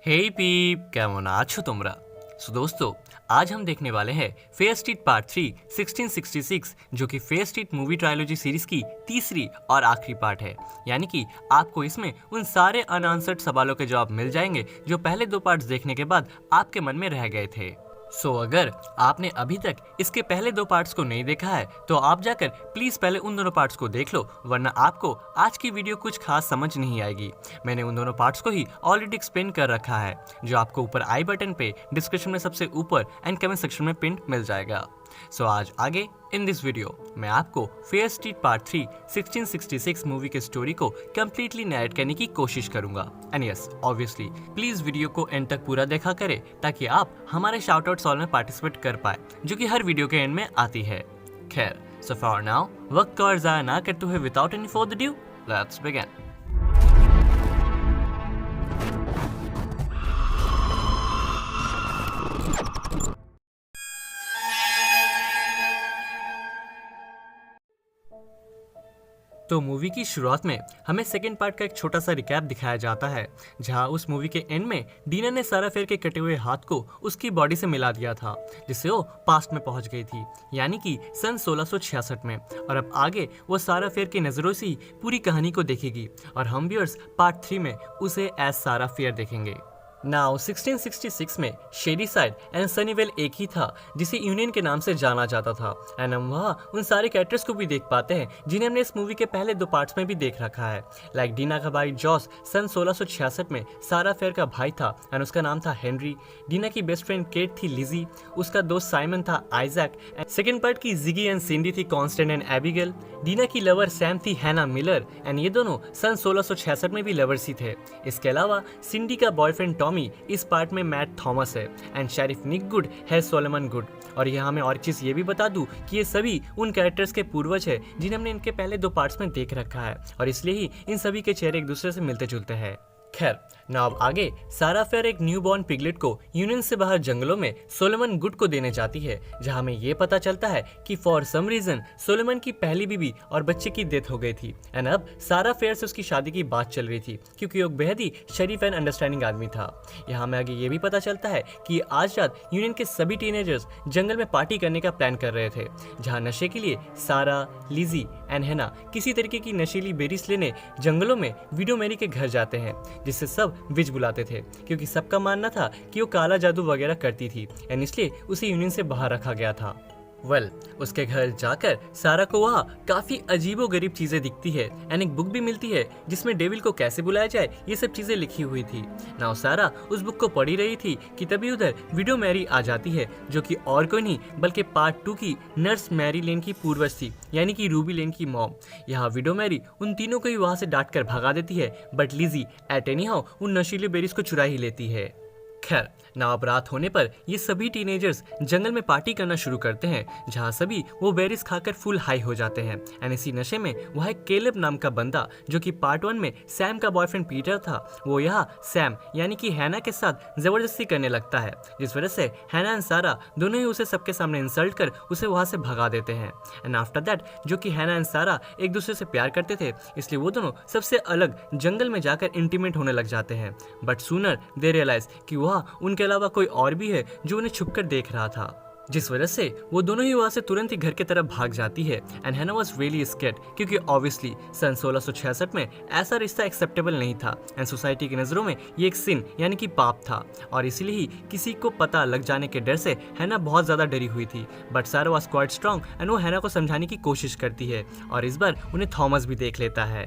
हे पीप, কেমন আছো তোমরা? सो दोस्तों, आज हम देखने वाले हैं फेयर स्ट्रीट पार्ट 3 1666, जो कि fair street movie trilogy series की तीसरी और आखिरी पार्ट है। यानी कि आपको इसमें उन सारे अनआंसर्ड सवालों के जवाब मिल जाएंगे जो पहले दो पार्ट्स देखने के बाद आपके मन में रह गए थे। अगर आपने अभी तक इसके पहले दो पार्ट्स को नहीं देखा है तो आप जाकर प्लीज पहले उन दोनों पार्ट्स को देख लो, वरना आपको आज की वीडियो कुछ खास समझ नहीं आएगी। मैंने उन दोनों पार्ट्स को ही ऑलरेडी एक्सप्लेन कर रखा है, जो आपको ऊपर आई बटन पे डिस्क्रिप्शन में सबसे ऊपर एंड कमेंट सेक्शन में पिन मिल जाएगा। आज आगे इन दिस वीडियो मैं आपको फेयर स्ट्रीट पार्ट 3 1666 मूवी के स्टोरी को कंप्लीटली नैरेट करने की कोशिश करूंगा। And yes, obviously please video को एंड तक पूरा देखा करें ताकि आप हमारे शाउट आउट सॉल में पार्टिसिपेट कर पाए, जो कि हर वीडियो के एंड में आती है। खैर, सो फॉर नाउ वक्त और ज़ाया ना करते हुए without any further due, let's begin. तो मूवी की शुरुआत में हमें सेकेंड पार्ट का एक छोटा सा रिकैप दिखाया जाता है, जहां उस मूवी के एंड में डीना ने सारा फेयर के कटे हुए हाथ को उसकी बॉडी से मिला दिया था, जिससे वो पास्ट में पहुंच गई थी, यानी कि सन 1666 में। और अब आगे वो सारा फेयर की नज़रों से ही पूरी कहानी को देखेगी और हम व्यूअर्स पार्ट 3 में उसे एज सारा फेयर देखेंगे। नाउ 1666 में शेडी साइड एंड सनीवेल एक ही था, जिसे यूनियन के नाम से जाना जाता था। एंड हम वहाँ उन सारे कैरेक्टर्स को भी देख पाते हैं जिन्हें हमने इस मूवी के पहले दो पार्ट्स में भी देख रखा है। लाइक डीना का भाई जॉस सन 1666 में सारा फेयर का भाई था एंड उसका नाम था हेनरी। डीना की बेस्ट फ्रेंड केट थी लिजी, उसका दोस्त साइमन था आइजैक। सेकेंड पार्ट की जिगी एंड सिंडी थी कॉन्स्टेंट एंड एबिगेल। डीना की लवर सैम थी हैना मिलर एंड ये दोनों सन 1666 में भी लवर्स ही थे। इसके अलावा सिंडी का बॉयफ्रेंड टॉमी इस पार्ट में मैट थॉमस है एंड शेरिफ निक गुड है सोलोमन गुड। और यहाँ मैं और चीज ये भी बता दूं कि ये सभी उन कैरेक्टर्स के पूर्वज है जिन्हें हमने इनके पहले दो पार्ट्स में देख रखा है, और इसलिए ही इन सभी के चेहरे एक दूसरे से मिलते जुलते हैं। खैर, ना अब आगे सारा फेयर एक न्यू बॉर्न पिगलेट को यूनियन से बाहर जंगलों में सोलोमन गुड को देने जाती है, जहां हमें ये पता चलता है कि फॉर सम रीजन सोलोमन की पहली बीवी और बच्चे की डेथ हो गई थी एंड अब सारा फेयर से उसकी शादी की बात चल रही थी, क्योंकि वो बेहद ही शरीफ एंड अंडरस्टैंडिंग आदमी था। यहाँ हमें आगे ये भी पता चलता है कि आज रात यूनियन के सभी टीनेजर्स जंगल में पार्टी करने का प्लान कर रहे थे, जहाँ नशे के लिए सारा, लिजी एंड हैना किसी तरीके की नशीली बेरीज लेने जंगलों में विडो मैरी के घर जाते हैं, जिससे सब विज बुलाते थे, क्योंकि सबका मानना था कि वो काला जादू वगैरह करती थी एंड इसलिए उसे यूनियन से बाहर रखा गया था। उसके घर जाकर सारा को वहाँ काफी अजीबो गरीब चीजें दिखती है एंड एक बुक भी मिलती है जिसमें डेविल को कैसे बुलाया जाए ये सब चीजें लिखी हुई थी। नाउ सारा उस बुक को पढ़ी रही थी कि तभी उधर विडो मैरी आ जाती है, जो कि और कोई नहीं बल्कि पार्ट 2 की नर्स मैरी लेन की पूर्वज थी, यानी कि रूबी लेन की मॉम। यहाँ विडो मैरी उन तीनों को ही वहाँ से डांट कर भगा देती है, but Lizzie at any how उन नशीले बेरीज को चुरा ही लेती है। खैर, ना अब रात होने पर ये सभी टीनेजर्स जंगल में पार्टी करना शुरू करते हैं, जहाँ सभी वो बेरीज खाकर फुल हाई हो जाते हैं एंड इसी नशे में वह एक केलेब नाम का बंदा, जो कि पार्ट 1 में सैम का बॉयफ्रेंड पीटर था, वो यहाँ सैम यानी कि हैना के साथ जबरदस्ती करने लगता है, जिस वजह से हैना एंड सारा दोनों ही उसे सबके सामने इंसल्ट कर उसे वहाँ से भगा देते हैं। एंड आफ्टर दैट, जो कि हैना एंड सारा एक दूसरे से प्यार करते थे, इसलिए वो दोनों सबसे अलग जंगल में जाकर इंटीमेट होने लग जाते हैं। बट सूनर दे रियलाइज कि वह उनके अलावा कोई और भी है जो उन्हें छुपकर देख रहा था, जिस वजह से वो दोनों ही वहां से तुरंत ही घर की तरफ भाग जाती है। एंड हैना वाज रियली स्कैर्ड, क्योंकि ऑब्वियसली सन 1666 में ऐसा रिश्ता एक्सेप्टेबल नहीं था एंड सोसाइटी की नज़रों में ये एक सिन यानी कि पाप था, और इसलिए ही किसी को पता लग जाने के डर से हैना बहुत ज़्यादा डरी हुई थी। बट सारा वाज क्वाइट स्ट्रॉन्ग एंड वो हैना को समझाने की कोशिश करती है, और इस बार उन्हें थॉमस भी देख लेता है।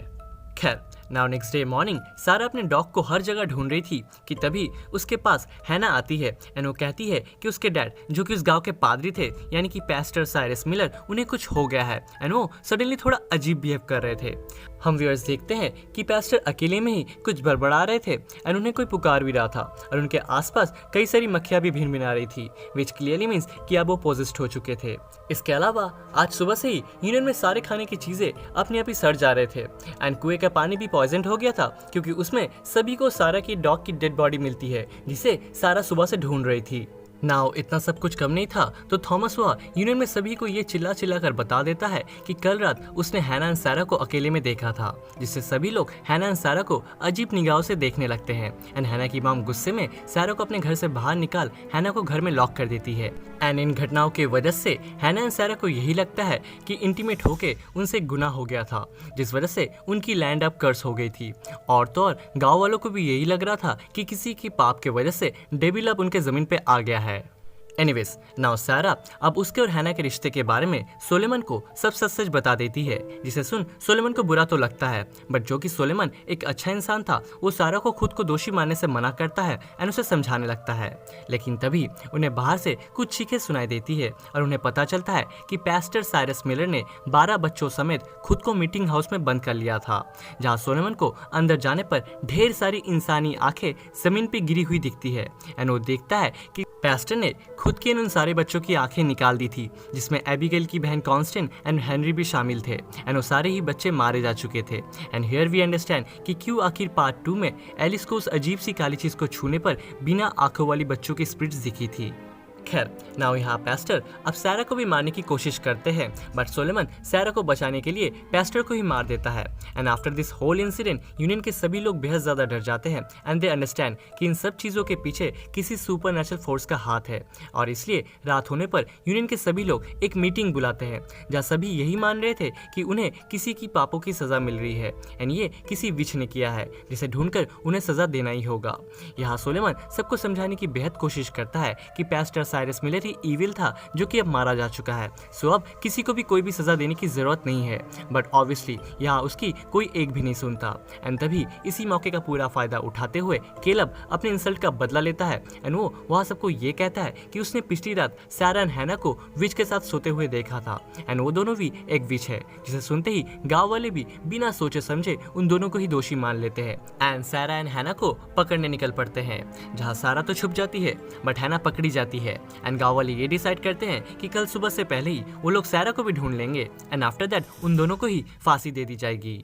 खैर, नाउ नेक्स्ट डे मॉर्निंग सारा अपने डॉग को हर जगह ढूंढ रही थी कि तभी उसके पास हैना आती है एंड वो कहती है कि उसके डैड, जो कि उस गांव के पादरी थे यानी कि पास्टर साइरस मिलर, उन्हें कुछ हो गया है एंड वो सडनली थोड़ा अजीब बिहेव कर रहे थे। हम व्यूअर्स देखते हैं कि पास्टर अकेले में ही कुछ बड़बड़ा रहे थे एंड उन्हें कोई पुकार भी रहा था, और उनके आसपास कई सारी मक्खियां भी भिन भिना रही थी, विच क्लियरली मीन्स कि अब वो पोजेस्ड हो चुके थे। इसके अलावा आज सुबह से ही यूनियन में सारे खाने की चीजें अपने आप ही सड़ जा रहे थे एंड कुएं का पानी भी पॉइजन हो गया था, क्योंकि उसमें सभी को सारा की डॉग की डेड बॉडी मिलती है, जिसे सारा सुबह से ढूंढ रही थी। नाउ इतना सब कुछ कम नहीं था तो थॉमस वह यूनियन में सभी को ये चिल्ला चिल्ला कर बता देता है कि कल रात उसने हैना एंड सारा को अकेले में देखा था, जिससे सभी लोग हैना एंड सारा को अजीब निगाहों से देखने लगते हैं। एंड हैना की मॉम गुस्से में सारा को अपने घर से बाहर निकाल हैना को घर में लॉक कर देती है। एंड इन घटनाओं की वजह से हैना एंड सारा को यही लगता है कि इंटीमेट होके उनसे गुनाह हो गया था, जिस वजह से उनकी लैंड अब कर्स हो गई थी। और तो और गाँव वालों को भी यही लग रहा था कि किसी की पाप के वजह से डेविल अब उनके जमीन पे आ गया है। एनीवेज नाउ सारा अब उसके और हैना के रिश्ते के बारे में सोलेमन को सब सच सच बता देती है, जिसे सुन सोलेमन को बुरा तो लगता है, बट जो कि सोलेमन एक अच्छा इंसान था वो सारा को खुद को दोषी मानने से मना करता है एंड उसे समझाने लगता है। लेकिन तभी उन्हें बाहर से कुछ चीखें सुनाई देती है और उन्हें पता चलता है कि पास्टर साइरस मिलर ने 12 बच्चों समेत खुद को मीटिंग हाउस में बंद कर लिया था, जहाँ सोलेमन को अंदर जाने पर ढेर सारी इंसानी आंखें जमीन पे गिरी हुई दिखती है। एंड वो देखता है कि पास्टर ने खुद के उन सारे बच्चों की आंखें निकाल दी थी, जिसमें एबिगेल की बहन कॉन्स्टेंट एंड हेनरी भी शामिल थे। एंड वो सारे ही बच्चे मारे जा चुके थे। एंड हियर वी अंडरस्टैंड कि क्यों आखिर पार्ट 2 में एलिस को उस अजीब सी काली चीज को छूने पर बिना आंखों वाली बच्चों की स्पिरिट्स दिखी थी। खैर नाउ यहाँ पास्टर अब सारा को भी मारने की कोशिश करते हैं, बट सोलेमन सारा को बचाने के लिए पास्टर को ही मार देता है। And after this whole incident union के सभी लोग बेहद ज्यादा डर जाते हैं एंड दे अंडरस्टैंड कि इन सब चीजों के पीछे किसी सुपरनैचुरल फोर्स का हाथ है। और इसलिए रात होने पर यूनियन के सभी लोग एक मीटिंग बुलाते हैं, जहाँ सभी यही मान रहे थे कि उन्हें किसी की पापों की सजा मिल रही है एंड ये किसी विच ने किया है, जिसे ढूंढकर उन्हें सजा देना ही होगा। यहाँ सोलेमन सबको समझाने की बेहद कोशिश करता है कि पास्टर साइरस मिलर ही इविल था जो कि अब मारा जा चुका है, सो अब किसी को भी कोई भी सजा देने की जरूरत नहीं है। बट ऑब्वियसली यहाँ उसकी कोई एक भी नहीं सुनता। एंड तभी इसी मौके का पूरा फायदा उठाते हुए केलब अपने इंसल्ट का बदला लेता है एंड वो वहाँ सबको ये कहता है कि उसने पिछली रात सारा एंड हैना को विच के साथ सोते हुए देखा था एंड वो दोनों भी एक विच है, जिसे सुनते ही गाँव वाले भी बिना सोचे समझे उन दोनों को ही दोषी मान लेते हैं एंड सारा एंड हैना को पकड़ने निकल पड़ते हैं, जहाँ सारा तो छुप जाती है बट हैना पकड़ी जाती है। एंड गाँव वाले ये डिसाइड करते हैं कि कल सुबह से पहले ही वो लोग सारा को भी ढूंढ लेंगे एंड आफ्टर दैट उन दोनों को ही फांसी दे दी जाएगी।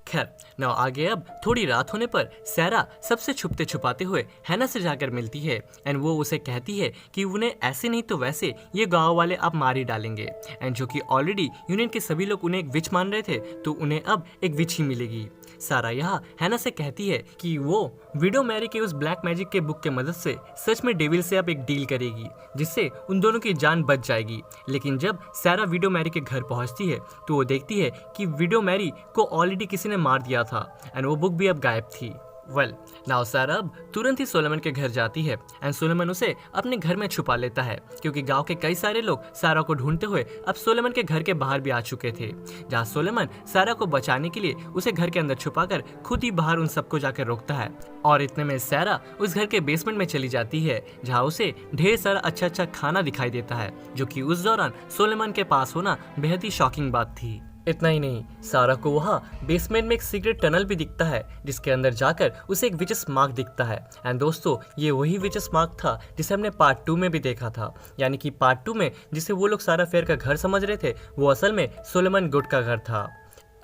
खैर नाउ आगे अब थोड़ी रात होने पर सारा सबसे छुपते छुपाते हुए हैना से जाकर मिलती है एंड वो उसे कहती है कि उन्हें ऐसे नहीं तो वैसे ये गांव वाले अब मार ही डालेंगे। एंड जो कि ऑलरेडी यूनियन के सभी लोग उन्हें एक विच मान रहे थे, तो उन्हें अब एक विच ही मिलेगी। सारा यहाँ हैना से कहती है कि वो विडो मैरी के उस ब्लैक मैजिक के बुक के मदद से सच में डेविल से अब एक डील करेगी, जिससे उन दोनों की जान बच जाएगी। लेकिन जब सारा विडो मैरी के घर पहुंचती है तो वो देखती है कि विडो मैरी को ऑलरेडी किसी ने मार दिया था एंड वो बुक भी अब गायब थी। वेल नाउ सारा अब तुरंत ही सोलेमन के घर जाती है एंड सोलेमन उसे अपने घर में छुपा लेता है, क्योंकि गांव के कई सारे लोग सारा को ढूंढते हुए अब सोलेमन के घर के बाहर भी आ चुके थे, जहां सोलेमन सारा को बचाने के लिए उसे घर के अंदर छुपाकर खुद ही बाहर उन सबको जाकर रोकता है। और इतने में सारा उस घर के बेसमेंट में चली जाती है, जहाँ उसे ढेर सारा अच्छा अच्छा खाना दिखाई देता है, जो कि उस दौरान सोलेमन के पास होना बेहद ही शॉकिंग बात थी। इतना ही नहीं, सारा को वहाँ बेसमेंट में एक सीक्रेट टनल भी दिखता है, जिसके अंदर जाकर उसे एक विचेस मार्क दिखता है। एंड दोस्तों ये वही विचेस मार्क था जिसे हमने पार्ट 2 में भी देखा था, यानी कि पार्ट 2 में जिसे वो लोग सारा फेयर का घर समझ रहे थे, वो असल में सोलेमन गुड का घर था।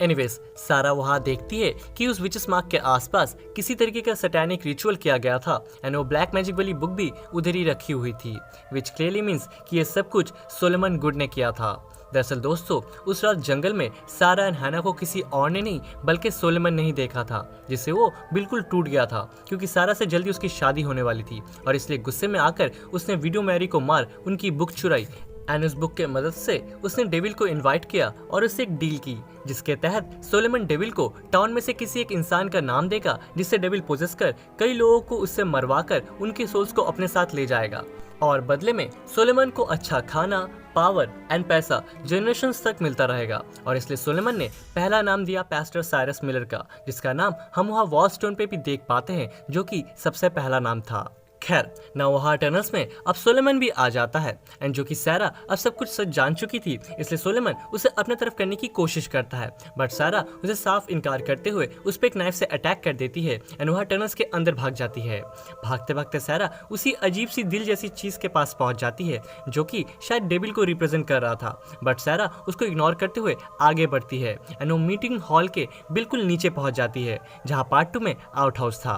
एनीवेज सारा वहाँ देखती है कि उस विचेस मार्क के आसपास किसी तरीके का सैटेनिक रिचुअल किया गया था एंड वो ब्लैक मैजिक वाली बुक भी उधर ही रखी हुई थी, विच क्लियरली मीन्स कि ये सब कुछ सोलेमन गुड ने किया था। दरअसल दोस्तों उस रात जंगल में सारा एंड हैना को किसी और ने नहीं बल्कि सोलेमन ने ही देखा था, जिससे वो बिल्कुल टूट गया था, क्योंकि सारा से जल्दी उसकी शादी होने वाली थी और इसलिए गुस्से में आकर उसने विडो मैरी को मार उनकी बुक चुराई एंड उस बुक के मदद से उसने डेविल को इनवाइट किया और उससे एक डील की, जिसके तहत सोलेमन डेविल को टाउन में से किसी एक इंसान का नाम देगा, जिससे डेविल पोजेस कर कई लोगों को उससे मरवा कर उनके सोल्स को अपने साथ ले जाएगा और बदले में सोलेमन को अच्छा खाना, पावर एंड पैसा जनरेशंस तक मिलता रहेगा। और इसलिए सोलेमन ने पहला नाम दिया पास्टर साइरस मिलर का, जिसका नाम हम वहाँ वॉल स्टोन पे भी देख पाते हैं, जो कि सबसे पहला नाम था। खैर ना वहाँ टनल्स में अब सोलेमन भी आ जाता है एंड जो कि सारा अब सब कुछ सच जान चुकी थी, इसलिए सोलेमन उसे अपने तरफ करने की कोशिश करता है, बट सारा उसे साफ इनकार करते हुए उस पर एक नाइफ से अटैक कर देती है एंड वहाँ टनल्स के अंदर भाग जाती है। भागते भागते सारा उसी अजीब सी दिल जैसी चीज के पास पहुंच जाती है, जो कि शायद डेविल को रिप्रेजेंट कर रहा था, बट सारा उसको इग्नोर करते हुए आगे बढ़ती है एंड वो मीटिंग हॉल के बिल्कुल नीचे पहुंच जाती है, जहाँ पार्ट 2 में आउट हाउस था।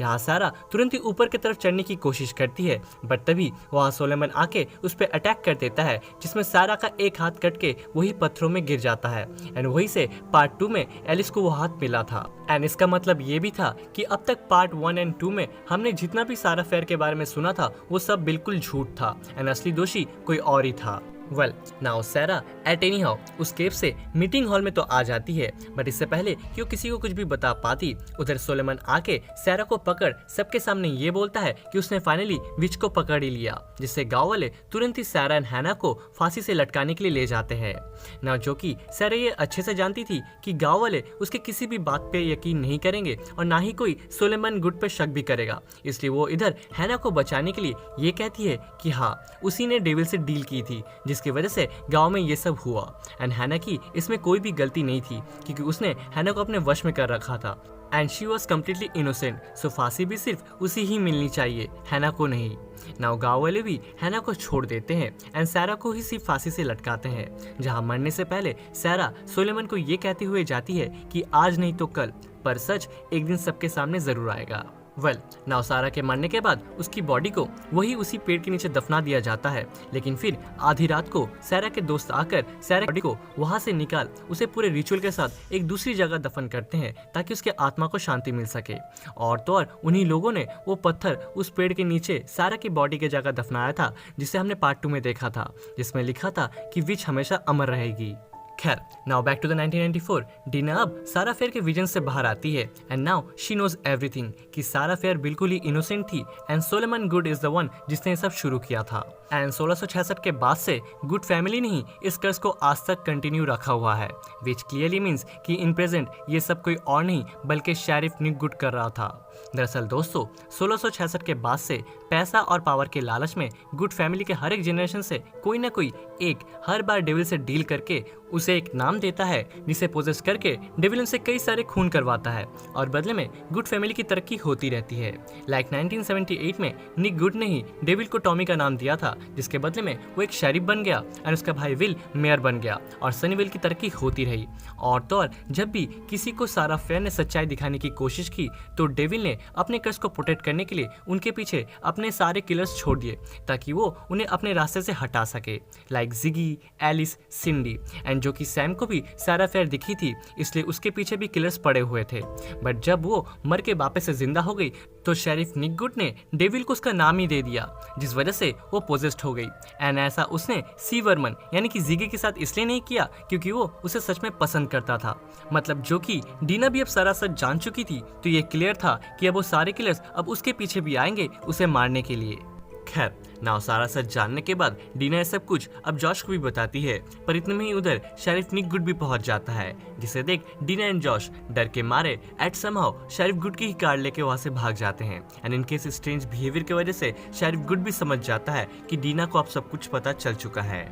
यहाँ सारा तुरंत ही ऊपर की तरफ चढ़ने की कोशिश करती है, बट तभी वहाँ सोलेमन आके उस पर अटैक कर देता है, जिसमें सारा का एक हाथ कट के वही पत्थरों में गिर जाता है। एंड वही से पार्ट 2 में एलिस को वो हाथ मिला था। एंड इसका मतलब ये भी था कि अब तक पार्ट 1 एंड 2 में हमने जितना भी सारा फेयर के बारे में सुना था वो सब बिल्कुल झूठ था एंड असली दोषी कोई और ही था। वेल नाउ सारा एट एनी हाउ उस केव से मीटिंग हॉल में तो आ जाती है, बट इससे पहले कि वो किसी को कुछ भी बता पाती, उधर सोलेमन आके सारा को पकड़ सबके सामने ये बोलता है कि उसने फाइनली विच को पकड़ ही लिया, जिससे गांव वाले तुरंत ही सारा एंड हैना को फांसी से लटकाने के लिए ले जाते हैं। ना जो कि सारा ये अच्छे से जानती थी कि गांव वाले उसके किसी भी बात पे यकीन नहीं करेंगे और ना ही कोई सोलेमन गुड पे शक भी करेगा, इसलिए वो इधर हैना को बचाने के लिए ये कहती है कि हाँ उसी ने डेविल से डील की थी, जिसकी वजह से गांव में ये सब हुआ। एंड हैना की इसमें कोई भी गलती नहीं थी क्योंकि उसने हैना को अपने वश में कर रखा था and she was completely innocent, so फांसी भी सिर्फ उसी ही मिलनी चाहिए, हैना को नहीं। नाउ गांव वाले भी हैना को छोड़ देते हैं एंड सारा को ही सिर्फ फांसी से लटकाते हैं, जहां मरने से पहले सारा सोलेमन को ये कहते हुए जाती है कि आज नहीं तो कल, पर सच एक दिन सबके सामने जरूर आएगा। वेल नाउ सारा के मरने के बाद उसकी बॉडी को वही उसी पेड़ के नीचे दफना दिया जाता है, लेकिन फिर आधी रात को सारा के दोस्त आकर सारा की बॉडी को वहां से निकाल उसे पूरे रिचुअल के साथ एक दूसरी जगह दफन करते हैं ताकि उसके आत्मा को शांति मिल सके। और तो और उन्हीं लोगों ने वो पत्थर उस पेड़ के नीचे सारा की बॉडी के जगह दफनाया था, जिसे हमने पार्ट 2 में देखा था, जिसमें लिखा था कि विच हमेशा अमर रहेगी। खैर now back to the 1994। Deena अब सारा फेयर के विजन से बाहर आती है and now she knows everything कि सारा फेयर बिल्कुल ही इनोसेंट थी and Solomon Goode is the one जिसने ये सब शुरू किया था। एंड 1666 के बाद से गुड फैमिली ने ही इस कर्ज को आज तक कंटिन्यू रखा हुआ है, विच क्लियरली मीन्स कि इन प्रेजेंट ये सब कोई और नहीं बल्कि शेरिफ निक गुड कर रहा था। दरअसल दोस्तों 1666 के बाद से पैसा और पावर के लालच में गुड फैमिली के हर एक जनरेशन से कोई ना कोई एक हर बार डेविल से डील करके उसे एक नाम देता है, जिसे पोजेस करके डेविल उनसे कई सारे खून करवाता है और बदले में गुड फैमिली की तरक्की होती रहती है। लाइक 1978 में निक गुड ने ही डेविल को टॉमी का नाम दिया था, जिसके बदले में वो एक शेरिफ बन गया और उसका भाई विल मेयर बन गया और सनीविल की तरक्की होती रही। और तो और जब भी किसी को सारा फेयर ने सच्चाई दिखाने की कोशिश की तो डेविल ने अपने कर्ज को प्रोटेक्ट करने के लिए उनके पीछे अपने सारे किलर्स छोड़ दिए ताकि वो उन्हें अपने रास्ते से हटा सके, लाइक जिगी, एलिस, सिंडी। एंड जो कि सैम को भी सारा फेयर दिखी थी, इसलिए उसके पीछे भी किलर्स पड़े हुए थे। बट जब वो मर के वापस से जिंदा हो गई तो शेरिफ निक गुड ने डेविल को उसका नाम ही दे दिया, जिस वजह से वो पोजेस्ड हो गई। एंड ऐसा उसने सी वर्मन यानी कि जिगी के साथ इसलिए नहीं किया क्योंकि वो उसे सच में पसंद करता था। मतलब जो कि डीना भी अब सारा सच जान चुकी थी, तो ये क्लियर था कि अब वो सारे किलर्स अब उसके पीछे भी आएंगे उसे मारने के लिए। खैर नाउ सारा सच जानने के बाद डीना ये सब कुछ अब जॉश को भी बताती है, पर इतने में ही उधर शेरिफ निक गुड भी पहुंच जाता है, जिसे देख डीना एंड जॉश डर के मारे एट समहाउ शेरिफ गुड की ही कार लेके वहां से भाग जाते हैं। एंड इनके इस स्ट्रेंज बिहेवियर की वजह से शेरिफ गुड भी समझ जाता है कि डीना को अब सब कुछ पता चल चुका है।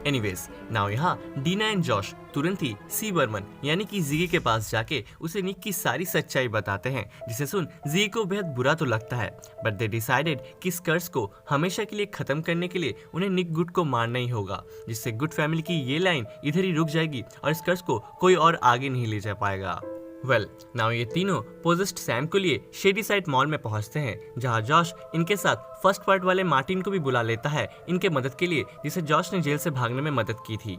एनीवेज नाउ यहाँ डीना एंड जॉश तुरंत ही सी बर्मन यानी कि जिगी के पास जाके उसे निक की सारी सच्चाई बताते हैं, जिसे सुन जिगी को बेहद बुरा तो लगता है, बट दे डिसाइडेड कि इस कर्ज को हमेशा के लिए खत्म करने के लिए उन्हें निक गुड को मारना ही होगा, जिससे गुड फैमिली की ये लाइन इधर ही रुक जाएगी और इस कर्ज को कोई और आगे नहीं ले जा पाएगा। वेल नाउ ये तीनों पोजेस्ड सैम को लिए शेडी साइड मॉल में पहुंचते हैं, जहां जॉश इनके साथ फर्स्ट पार्ट वाले मार्टिन को भी बुला लेता है इनके मदद के लिए, जिसे जॉश ने जेल से भागने में मदद की थी।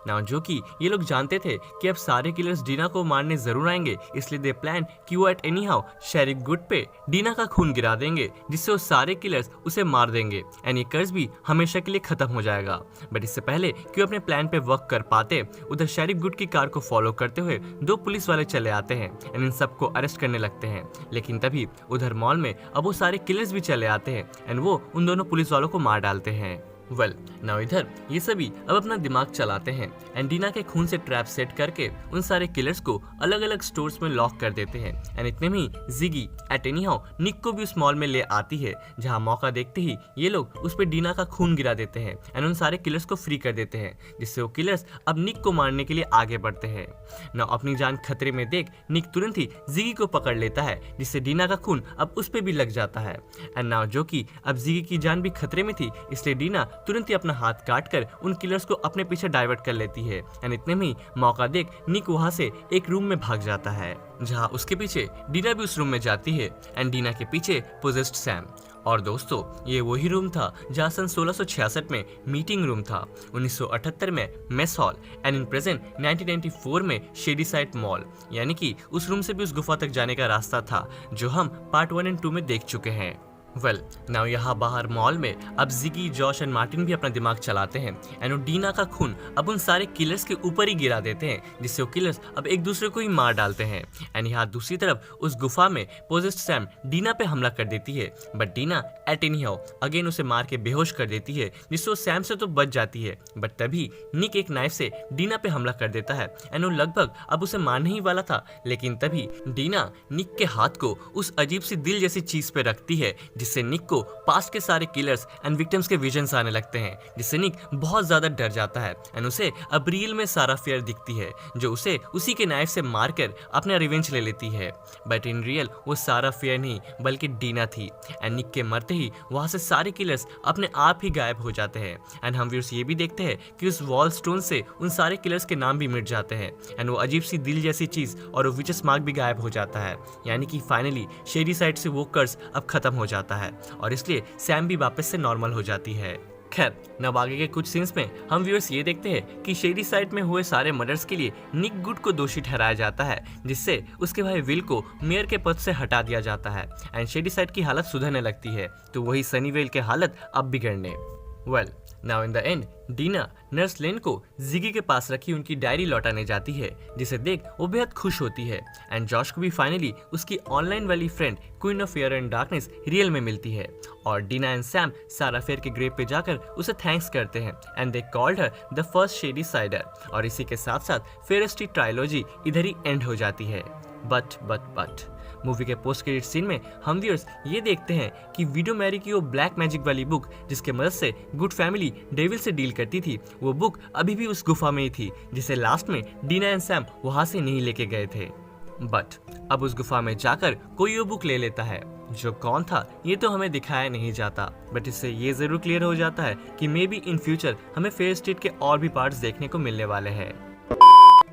नाउ जो कि ये लोग जानते थे कि अब सारे किलर्स डीना को मारने जरूर आएंगे, इसलिए दे प्लान कि वो at any how sheriff good पे डीना का खून गिरा देंगे, जिससे वो सारे किलर्स उसे मार देंगे एंड ये कर्ज भी हमेशा के लिए खत्म हो जाएगा। बट इससे पहले कि वो अपने प्लान पे वर्क कर पाते, उधर शेरिफ गुड की कार को फॉलो करते हुए दो पुलिस वाले चले आते हैं एंड इन सबको अरेस्ट करने लगते हैं। लेकिन तभी उधर मॉल में अब वो सारे किलर्स भी चले आते हैं एंड वो उन दोनों पुलिस वालों को मार डालते हैं। वेल नाउ इधर ये सभी अब अपना दिमाग चलाते हैं एंड डीना के खून से ट्रैप सेट करके उन सारे किलर्स को अलग अलग स्टोर्स में लॉक कर देते हैं। एंड इतने में ही जिगी एट एनी हाउ निक को भी उस मॉल में ले आती है, जहां मौका देखते ही ये लोग उस पर डीना का खून गिरा देते हैं एंड उन सारे किलर्स को फ्री कर देते हैं, जिससे वो किलर्स अब निक को मारने के लिए आगे बढ़ते हैं। नाउ अपनी जान खतरे में देख निक तुरंत ही जिगी को पकड़ लेता है, जिससे डीना का खून अब उस पर भी लग जाता है। एंड नाउ जो कि अब जिगी की जान भी खतरे में थी, इसलिए डीना तुरंत ही अपना हाथ काटकर उन किलर्स को अपने पीछे डाइवर्ट कर लेती है एंड इतने में ही मौका देख निक वहां से एक रूम में भाग जाता है, जहां उसके पीछे डीना भी उस रूम में जाती है एंड डीना के पीछे पोजेस्ड सैम। और दोस्तों, ये वही रूम था जहाँ सन 1666 में मीटिंग रूम था, 1978 में mess hall and in present 1994 में शेडीसाइड मॉल, यानी कि उस रूम से भी उस गुफा तक जाने का रास्ता था जो हम पार्ट 1 और 2 में देख चुके हैं। नाउ यहाँ बाहर मॉल में अब जिगी, जॉश एंड मार्टिन भी अपना दिमाग चलाते हैं एंड वो डीना का खून अब उन सारे किलर्स के ऊपर ही गिरा देते हैं, जिससे वो किलर्स अब एक दूसरे को ही मार डालते हैं। एंड यहाँ दूसरी तरफ उस गुफा में पोजेस्ड सैम डीना पे हमला कर देती है, but Deena at any how again उसे मार के बेहोश कर देती है, जिससे वो सैम से तो बच जाती है। बट तभी निक एक नाइफ से डीना पे हमला कर देता है एंड वो लगभग अब उसे मारने ही वाला था, लेकिन तभी डीना निक के हाथ को उस अजीब सी दिल जैसी चीज पे रखती है, जिससे निक को पास्ट के सारे किलर्स एंड विक्टिम्स के विजन्स आने लगते हैं, जिससे निक बहुत ज्यादा डर जाता है एंड उसे अब रियल में सारा फेयर दिखती है, जो उसे उसी के नाइफ से मारकर अपना रिवेंज ले लेती है। बट इन रियल वो सारा फेयर नहीं बल्कि डीना थी एंड निक के मरते ही वहां से सारे किलर्स अपने आप ही गायब हो जाते हैं। एंड हम व्यूअर्स ये भी देखते हैं कि उस वॉल स्टोन से उन सारे किलर्स के नाम भी मिट जाते हैं एंड वो अजीब सी दिल जैसी चीज और वो विचेस मार्क भी गायब हो जाता है, यानी कि फाइनली शेडीसाइड से वो कर्स अब खत्म हो जाता है और इसलिए सैम भी वापस से नॉर्मल हो जाती है। खैर, अब आगे के कुछ सीन्स में हम व्यूअर्स ये देखते हैं कि शेडीसाइड में हुए सारे मर्डर्स के लिए निक गुड को दोषी ठहराया जाता है, जिससे उसके भाई विल को मेयर के पद से हटा दिया जाता है एंड शेडीसाइड की हालत सुधरने लगती है, तो वही सनीवेल की हालत अब बिगड़ने। Now in the end Deena nurse Lane को जिगी के पास रखी उनकी डायरी लौटाने जाती है, जिसे देख वो बेहद खुश होती है एंड जॉश को भी फाइनली उसकी ऑनलाइन वाली friend Queen of Fear and Darkness real में मिलती है और Deena and Sam Sarah Fier के ग्रेव पे जाकर उसे थैंक्स करते हैं and they called her the first Shadysider और इसी के साथ साथ फेयरेस्ट ट्रायलॉजी इधर ही एंड हो जाती है। बट मूवी के पोस्ट क्रेडिट सीन में हम व्यूअर्स ये देखते हैं कि विडो मैरी की वो ब्लैक मैजिक वाली बुक जिसके मदद से गुड फैमिली डेविल से डील करती थी, वो बुक अभी भी उस गुफा में ही थी, जिसे लास्ट में डीना एंड सैम वहां से नहीं लेके गए थे। बट अब उस गुफा में जाकर कोई वो बुक ले लेता है, जो कौन था ये तो हमें दिखाया नहीं जाता, बट इससे ये जरूर क्लियर हो जाता है कि मे बी इन फ्यूचर हमें फेयर स्ट्रीट के और भी पार्ट्स देखने को मिलने वाले हैं।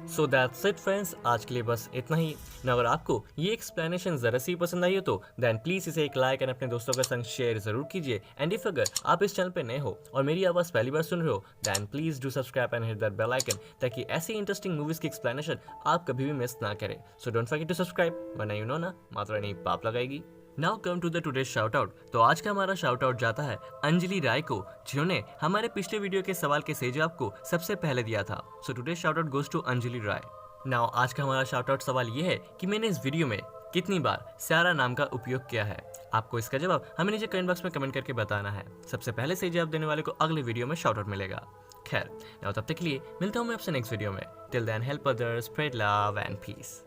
सो दैट्स इट फ्रेंड्स, आज के लिए बस इतना ही। न अगर आपको ये एक्सप्लेनेशन जरा सी पसंद आई हो तो देन प्लीज इसे एक लाइक एंड अपने दोस्तों के संग शेयर जरूर कीजिए एंड इफ अगर आप इस चैनल पे नए हो और मेरी आवाज पहली बार सुन रहे हो then please do subscribe and hit that bell icon, ताकि ऐसी इंटरेस्टिंग मूवीज की एक्सप्लेनेशन आप कभी भी मिस ना करें। So don't forget to subscribe, वरना यू नो ना मात्रा नहीं पाप लगाएगी। Now come to the today shout out. तो आज का हमारा शाउट आउट जाता है अंजलि राय को, जिन्होंने हमारे पिछले वीडियो के सवाल के सही जवाब को सबसे पहले दिया था। So today shout out goes to Anjali Rai. Now आज का हमारा शाउट आउट सवाल ये है कि मैंने इस वीडियो में कितनी बार स्यारा नाम का उपयोग किया है। आपको इसका जवाब हमें नीचे कमेंट बॉक्स में कमेंट करके बताना है। सबसे पहले सही जवाब देने वाले को अगले वीडियो में शाउट आउट मिलेगा। खैर, नाउ तब तक के लिए मिलता हूँ मैं आपसे नेक्स्ट वीडियो में। Till then help others, spread love and piece.